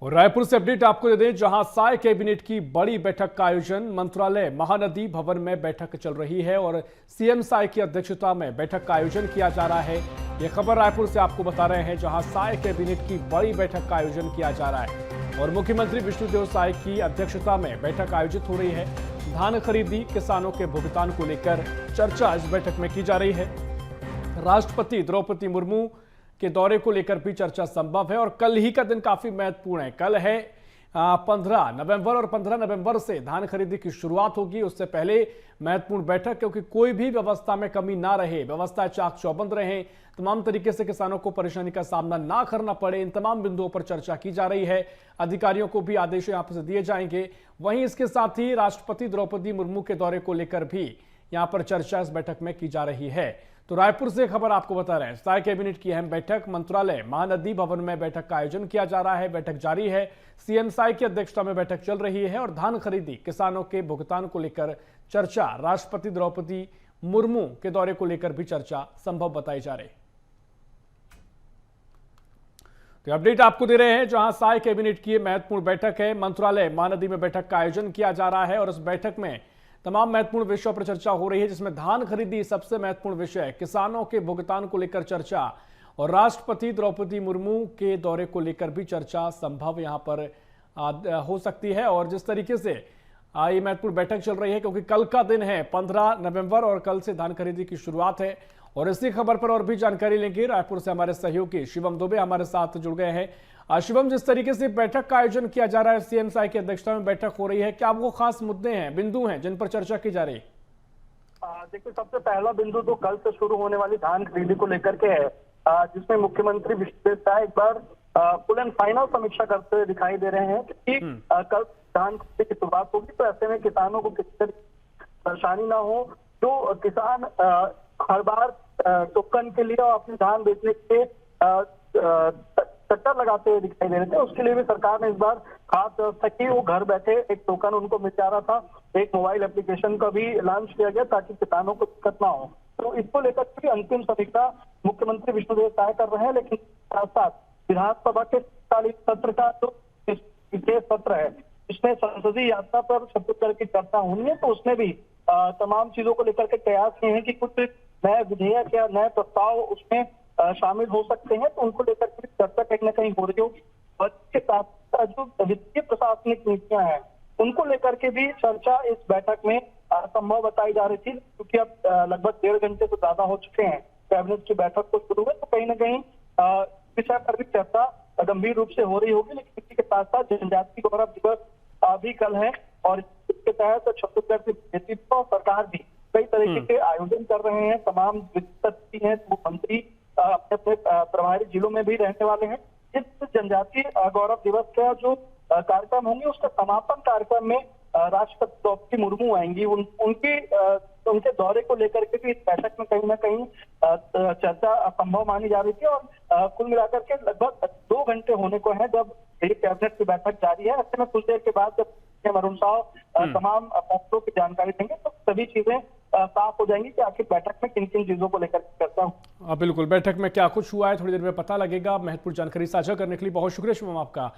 और रायपुर से अपडेट आपको दे दें, जहां साय कैबिनेट की बड़ी बैठक का आयोजन मंत्रालय महानदी भवन में बैठक चल रही है और सीएम साय की अध्यक्षता में बैठक का आयोजन किया जा रहा है। यह खबर रायपुर से आपको बता रहे हैं, जहां साय कैबिनेट की बड़ी बैठक का आयोजन किया जा रहा है और मुख्यमंत्री विष्णुदेव साय की अध्यक्षता में बैठक आयोजित हो रही है। धान खरीदी, किसानों के भुगतान को लेकर चर्चा इस बैठक में की जा रही है। राष्ट्रपति द्रौपदी मुर्मू के दौरे को लेकर भी चर्चा संभव है और कल ही का दिन काफी महत्वपूर्ण है। कल है 15 नवंबर और 15 नवंबर से धान खरीदी की शुरुआत होगी। उससे पहले महत्वपूर्ण बैठक, क्योंकि कोई भी व्यवस्था में कमी ना रहे, व्यवस्था चाक चौबंद रहे, तमाम तरीके से किसानों को परेशानी का सामना ना करना पड़े, इन तमाम बिंदुओं पर चर्चा की जा रही है। अधिकारियों को भी आदेश यहां से दिए जाएंगे। वहीं इसके साथ ही राष्ट्रपति द्रौपदी मुर्मू के दौरे को लेकर भी यहां पर चर्चा इस बैठक में की जा रही है। तो रायपुर से खबर आपको बता रहे हैं, साय कैबिनेट की अहम बैठक मंत्रालय महानदी भवन में बैठक का आयोजन किया जा रहा है। बैठक जारी है, सीएम साय की अध्यक्षता में बैठक चल रही है और धान खरीदी, किसानों के भुगतान को लेकर चर्चा, राष्ट्रपति द्रौपदी मुर्मू के दौरे को लेकर भी चर्चा संभव बताई जा रही है। तो अपडेट आपको दे रहे हैं, जहां साय कैबिनेट की महत्वपूर्ण बैठक है, मंत्रालय महानदी में बैठक का आयोजन किया जा रहा है और इस बैठक में तमाम महत्वपूर्ण विषयों पर चर्चा हो रही है, जिसमें धान खरीदी सबसे महत्वपूर्ण विषय, किसानों के भुगतान को लेकर चर्चा और राष्ट्रपति द्रौपदी मुर्मू के दौरे को लेकर भी चर्चा संभव यहां पर हो सकती है। और जिस तरीके से ये महत्वपूर्ण बैठक चल रही है, क्योंकि कल का दिन है 15 नवंबर और कल से धान खरीदी की शुरुआत है। और इसी खबर पर और भी जानकारी लेंगे, रायपुर से हमारे सहयोगी शिवम दुबे हमारे साथ जुड़ गए हैं। शिवम, जिस तरीके से बैठक का आयोजन किया जा रहा है, सीएम साय की अध्यक्षता में बैठक हो रही है, क्या वो खास मुद्दे हैं, बिंदु हैं जिन पर चर्चा की जा रही है? देखिए, सबसे पहला बिंदु तो कल से शुरू होने वाली धान खरीदी को लेकर के है, जिसमें मुख्यमंत्री विष्णुदेव साय एक बार फुल एंड फाइनल समीक्षा करते हुए दिखाई दे रहे हैं कि कल धान खरीदी की शुरुआत होगी, तो ऐसे में किसानों को किसी परेशानी ना हो। जो किसान हर बार टोकन के लिए और अपने धान बेचने के चक्कर लगाते हुए दिखाई दे रहे थे, उसके लिए भी सरकार ने इस बार खास व्यवस्था की। वो घर बैठे एक टोकन उनको मिल जा रहा था, एक मोबाइल एप्लीकेशन का भी लॉन्च किया गया ताकि किसानों को दिक्कत ना हो। तो इसको लेकर भी अंतिम समीक्षा मुख्यमंत्री विष्णुदेव साय कर रहे हैं, लेकिन साथ साथ विधानसभा के 40 सत्र का जो विशेष सत्र है, इसमें संसदीय यात्रा पर छत्तीसगढ़ की चर्चा होनी है, तो उसमें भी तमाम चीजों को लेकर के प्रयास किए हैं कि कुछ नए विधेयक या नए प्रस्ताव उसमें शामिल हो सकते हैं, तो उनको लेकर के चर्चा कहीं ना कहीं हो रही होगी। और इसके साथ साथ जो वित्तीय प्रशासनिक नीतियां हैं, उनको लेकर के भी चर्चा इस बैठक में संभव बताई जा रही थी, क्योंकि अब लगभग 1.5 घंटे से ज्यादा हो चुके हैं कैबिनेट की बैठक को शुरू हुए, तो कहीं ना कहीं विषय पर भी चर्चा गंभीर रूप से हो रही होगी। लेकिन इसी के साथ साथ जनजातीय गौरव दिवस भी कल है और इसके तहत छत्तीसगढ़ की नेतृत्व और सरकार भी कई तरीके के आयोजन कर रहे हैं। तमाम हैं वो मंत्री अपने अपने प्रभारी जिलों में भी रहने वाले हैं। इस जनजातीय गौरव दिवस का जो कार्यक्रम होंगे, उसका समापन कार्यक्रम में राष्ट्रपति द्रौपदी मुर्मू आएंगी। उनके दौरे को लेकर के भी इस बैठक में कहीं ना कहीं चर्चा संभव मानी जा रही थी। और कुल मिलाकर के लगभग 2 घंटे होने को है जब ये कैबिनेट की बैठक जारी है। ऐसे में कुछ देर के बाद जब अरुण साव तमाम फैसलों की जानकारी देंगे, तो सभी चीजें साफ हो जाएंगी कि आखिर बैठक में किन किन चीजों को लेकर चर्चा हो। बिल्कुल, बैठक में क्या कुछ हुआ है थोड़ी देर में पता लगेगा। महत्वपूर्ण जानकारी साझा करने के लिए बहुत शुक्रिया शिवम आपका।